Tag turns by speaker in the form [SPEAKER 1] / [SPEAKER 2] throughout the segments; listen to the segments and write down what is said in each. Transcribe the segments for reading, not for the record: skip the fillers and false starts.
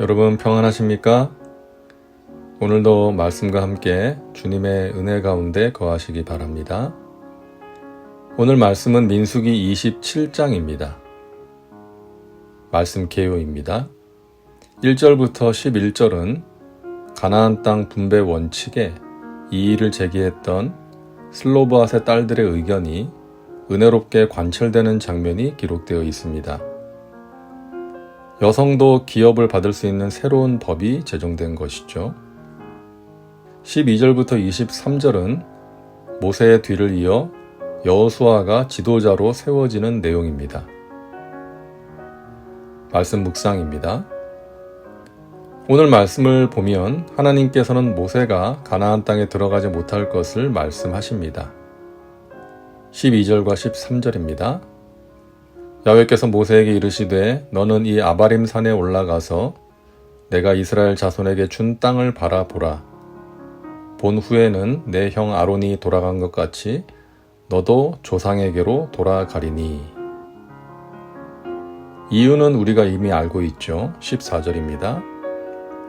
[SPEAKER 1] 여러분 평안하십니까? 오늘도 말씀과 함께 주님의 은혜 가운데 거하시기 바랍니다. 오늘 말씀은 민수기 27장입니다. 말씀 개요입니다. 1절부터 11절은 가나안 땅 분배 원칙에 이의를 제기했던 슬로브앗의 딸들의 의견이 은혜롭게 관철되는 장면이 기록되어 있습니다. 여성도 기업을 받을 수 있는 새로운 법이 제정된 것이죠. 12절부터 23절은 모세의 뒤를 이어 여호수아가 지도자로 세워지는 내용입니다. 말씀 묵상입니다. 오늘 말씀을 보면 하나님께서는 모세가 가나안 땅에 들어가지 못할 것을 말씀하십니다. 12절과 13절입니다. 야훼께서 모세에게 이르시되 너는 이 아바림 산에 올라가서 내가 이스라엘 자손에게 준 땅을 바라보라. 본 후에는 내 형 아론이 돌아간 것 같이 너도 조상에게로 돌아가리니. 이유는 우리가 이미 알고 있죠. 14절입니다.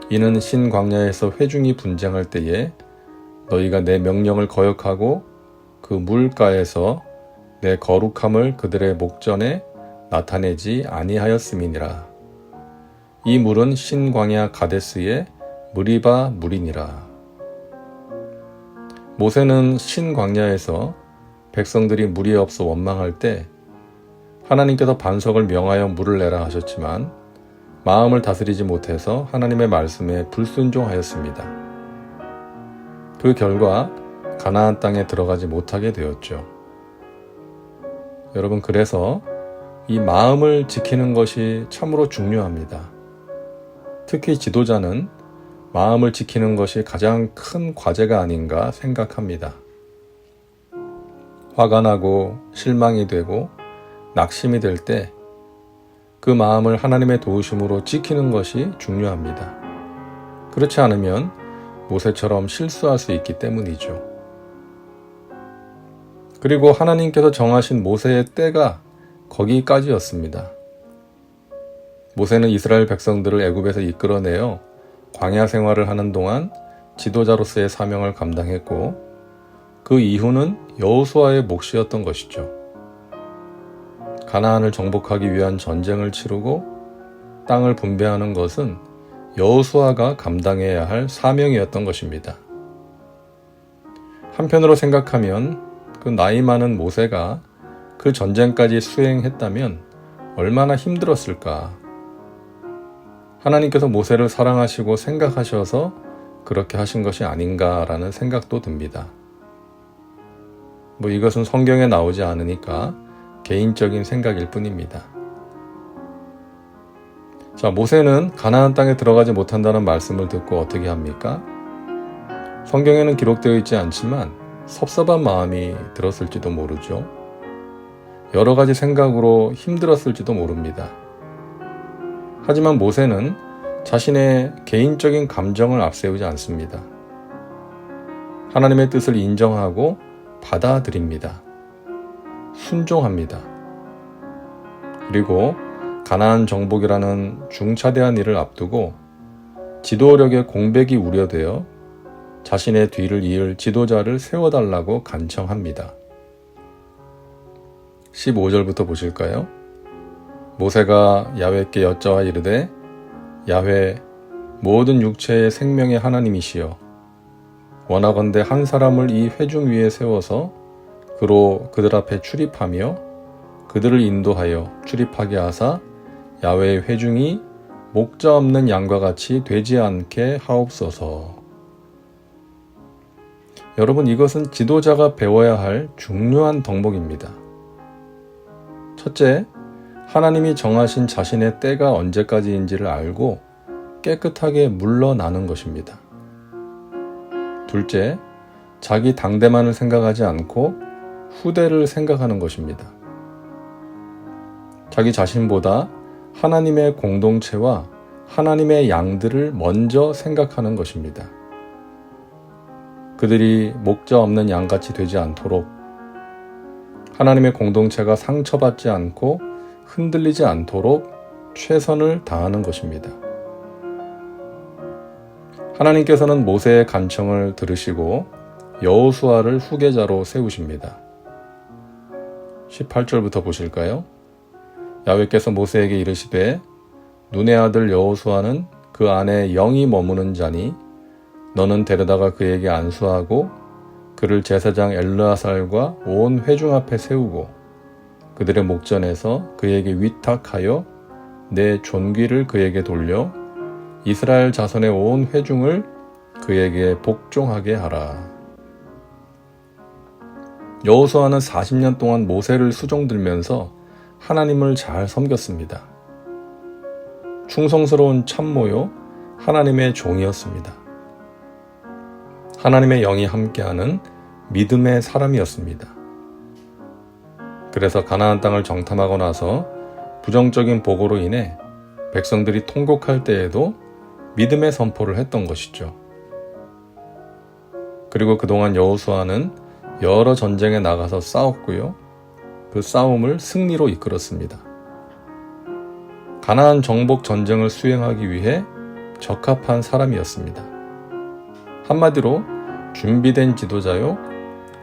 [SPEAKER 1] 이는 신광야에서 회중이 분쟁할 때에 너희가 내 명령을 거역하고 그 물가에서 내 거룩함을 그들의 목전에 나타내지 아니하였음이니라. 이 물은 신광야 가데스의 무리바 물이니라. 모세는 신광야에서 백성들이 물이 없어 원망할 때 하나님께서 반석을 명하여 물을 내라 하셨지만 마음을 다스리지 못해서 하나님의 말씀에 불순종하였습니다. 그 결과 가나안 땅에 들어가지 못하게 되었죠. 여러분, 그래서 이 마음을 지키는 것이 참으로 중요합니다. 특히 지도자는 마음을 지키는 것이 가장 큰 과제가 아닌가 생각합니다. 화가 나고 실망이 되고 낙심이 될 때 그 마음을 하나님의 도우심으로 지키는 것이 중요합니다. 그렇지 않으면 모세처럼 실수할 수 있기 때문이죠. 그리고 하나님께서 정하신 모세의 때가 거기까지였습니다. 모세는 이스라엘 백성들을 애굽에서 이끌어내어 광야 생활을 하는 동안 지도자로서의 사명을 감당했고 그 이후는 여호수아의 몫이었던 것이죠. 가나안을 정복하기 위한 전쟁을 치르고 땅을 분배하는 것은 여호수아가 감당해야 할 사명이었던 것입니다. 한편으로 생각하면 그 나이 많은 모세가 그 전쟁까지 수행했다면 얼마나 힘들었을까. 하나님께서 모세를 사랑하시고 생각하셔서 그렇게 하신 것이 아닌가라는 생각도 듭니다. 이것은 성경에 나오지 않으니까 개인적인 생각일 뿐입니다. 자, 모세는 가나안 땅에 들어가지 못한다는 말씀을 듣고 어떻게 합니까? 성경에는 기록되어 있지 않지만 섭섭한 마음이 들었을지도 모르죠. 여러 가지 생각으로 힘들었을지도 모릅니다. 하지만 모세는 자신의 개인적인 감정을 앞세우지 않습니다. 하나님의 뜻을 인정하고 받아들입니다. 순종합니다. 그리고 가나안 정복이라는 중차대한 일을 앞두고 지도력의 공백이 우려되어 자신의 뒤를 이을 지도자를 세워달라고 간청합니다. 15절부터 보실까요? 모세가 야훼께 여짜와 이르되 야훼, 모든 육체의 생명의 하나님이시여 원하건대 한 사람을 이 회중 위에 세워서 그로 그들 앞에 출입하며 그들을 인도하여 출입하게 하사 야훼의 회중이 목자 없는 양과 같이 되지 않게 하옵소서. 여러분, 이것은 지도자가 배워야 할 중요한 덕목입니다. 첫째, 하나님이 정하신 자신의 때가 언제까지인지를 알고 깨끗하게 물러나는 것입니다. 둘째, 자기 당대만을 생각하지 않고 후대를 생각하는 것입니다. 자기 자신보다 하나님의 공동체와 하나님의 양들을 먼저 생각하는 것입니다. 그들이 목자 없는 양같이 되지 않도록 하나님의 공동체가 상처받지 않고 흔들리지 않도록 최선을 다하는 것입니다. 하나님께서는 모세의 간청을 들으시고 여호수아를 후계자로 세우십니다. 18절부터 보실까요? 야훼께서 모세에게 이르시되 눈의 아들 여호수아는 그 안에 영이 머무는 자니 너는 데려다가 그에게 안수하고 그를 제사장 엘르아살과 온 회중 앞에 세우고 그들의 목전에서 그에게 위탁하여 내 존귀를 그에게 돌려 이스라엘 자손의 온 회중을 그에게 복종하게 하라. 여호수아는 40년 동안 모세를 수종들면서 하나님을 잘 섬겼습니다. 충성스러운 참모요 하나님의 종이었습니다. 하나님의 영이 함께하는 믿음의 사람이었습니다. 그래서 가나안 땅을 정탐하고 나서 부정적인 보고로 인해 백성들이 통곡할 때에도 믿음의 선포를 했던 것이죠. 그리고 그동안 여호수아는 여러 전쟁에 나가서 싸웠고요. 그 싸움을 승리로 이끌었습니다. 가나안 정복 전쟁을 수행하기 위해 적합한 사람이었습니다. 한마디로 준비된 지도자요,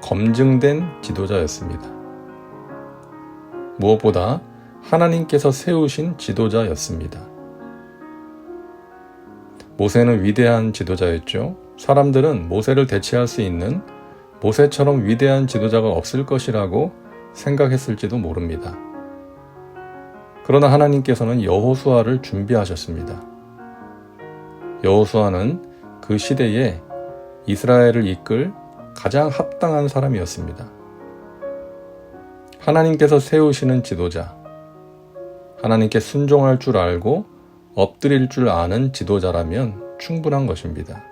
[SPEAKER 1] 검증된 지도자였습니다. 무엇보다 하나님께서 세우신 지도자였습니다. 모세는 위대한 지도자였죠. 사람들은 모세를 대체할 수 있는 모세처럼 위대한 지도자가 없을 것이라고 생각했을지도 모릅니다. 그러나 하나님께서는 여호수아를 준비하셨습니다. 여호수아는 그 시대에 이스라엘을 이끌 가장 합당한 사람이었습니다. 하나님께서 세우시는 지도자, 하나님께 순종할 줄 알고 엎드릴 줄 아는 지도자라면 충분한 것입니다.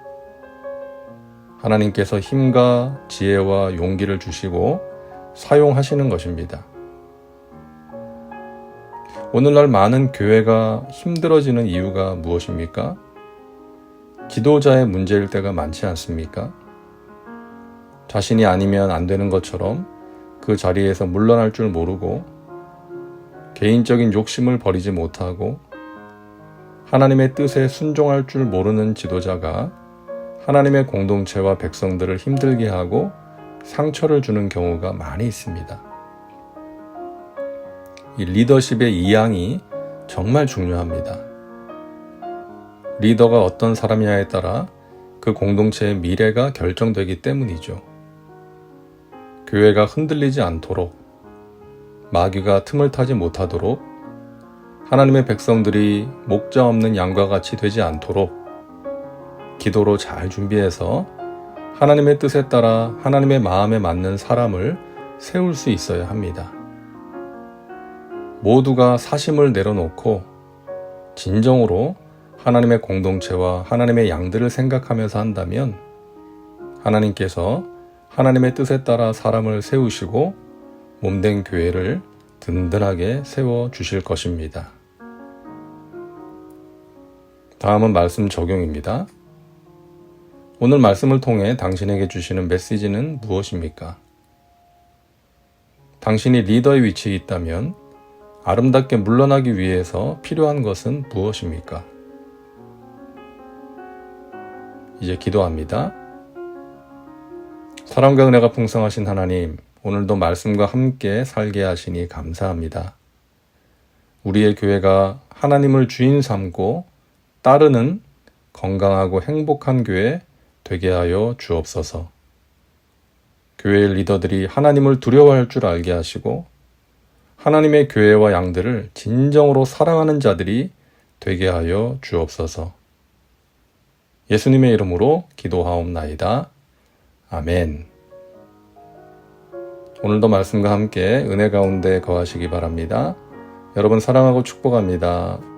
[SPEAKER 1] 하나님께서 힘과 지혜와 용기를 주시고 사용하시는 것입니다. 오늘날 많은 교회가 힘들어지는 이유가 무엇입니까? 지도자의 문제일 때가 많지 않습니까? 자신이 아니면 안 되는 것처럼 그 자리에서 물러날 줄 모르고 개인적인 욕심을 버리지 못하고 하나님의 뜻에 순종할 줄 모르는 지도자가 하나님의 공동체와 백성들을 힘들게 하고 상처를 주는 경우가 많이 있습니다. 이 리더십의 이양이 정말 중요합니다. 리더가 어떤 사람이냐에 따라 그 공동체의 미래가 결정되기 때문이죠. 교회가 흔들리지 않도록, 마귀가 틈을 타지 못하도록, 하나님의 백성들이 목자 없는 양과 같이 되지 않도록 기도로 잘 준비해서 하나님의 뜻에 따라 하나님의 마음에 맞는 사람을 세울 수 있어야 합니다. 모두가 사심을 내려놓고 진정으로 하나님의 공동체와 하나님의 양들을 생각하면서 한다면 하나님께서 하나님의 뜻에 따라 사람을 세우시고 몸된 교회를 든든하게 세워주실 것입니다. 다음은 말씀 적용입니다. 오늘 말씀을 통해 당신에게 주시는 메시지는 무엇입니까? 당신이 리더의 위치에 있다면 아름답게 물러나기 위해서 필요한 것은 무엇입니까? 이제 기도합니다. 사랑과 은혜가 풍성하신 하나님, 오늘도 말씀과 함께 살게 하시니 감사합니다. 우리의 교회가 하나님을 주인 삼고 따르는 건강하고 행복한 교회 되게 하여 주옵소서. 교회의 리더들이 하나님을 두려워할 줄 알게 하시고 하나님의 교회와 양들을 진정으로 사랑하는 자들이 되게 하여 주옵소서. 예수님의 이름으로 기도하옵나이다. 아멘. 오늘도 말씀과 함께 은혜 가운데 거하시기 바랍니다. 여러분 사랑하고 축복합니다.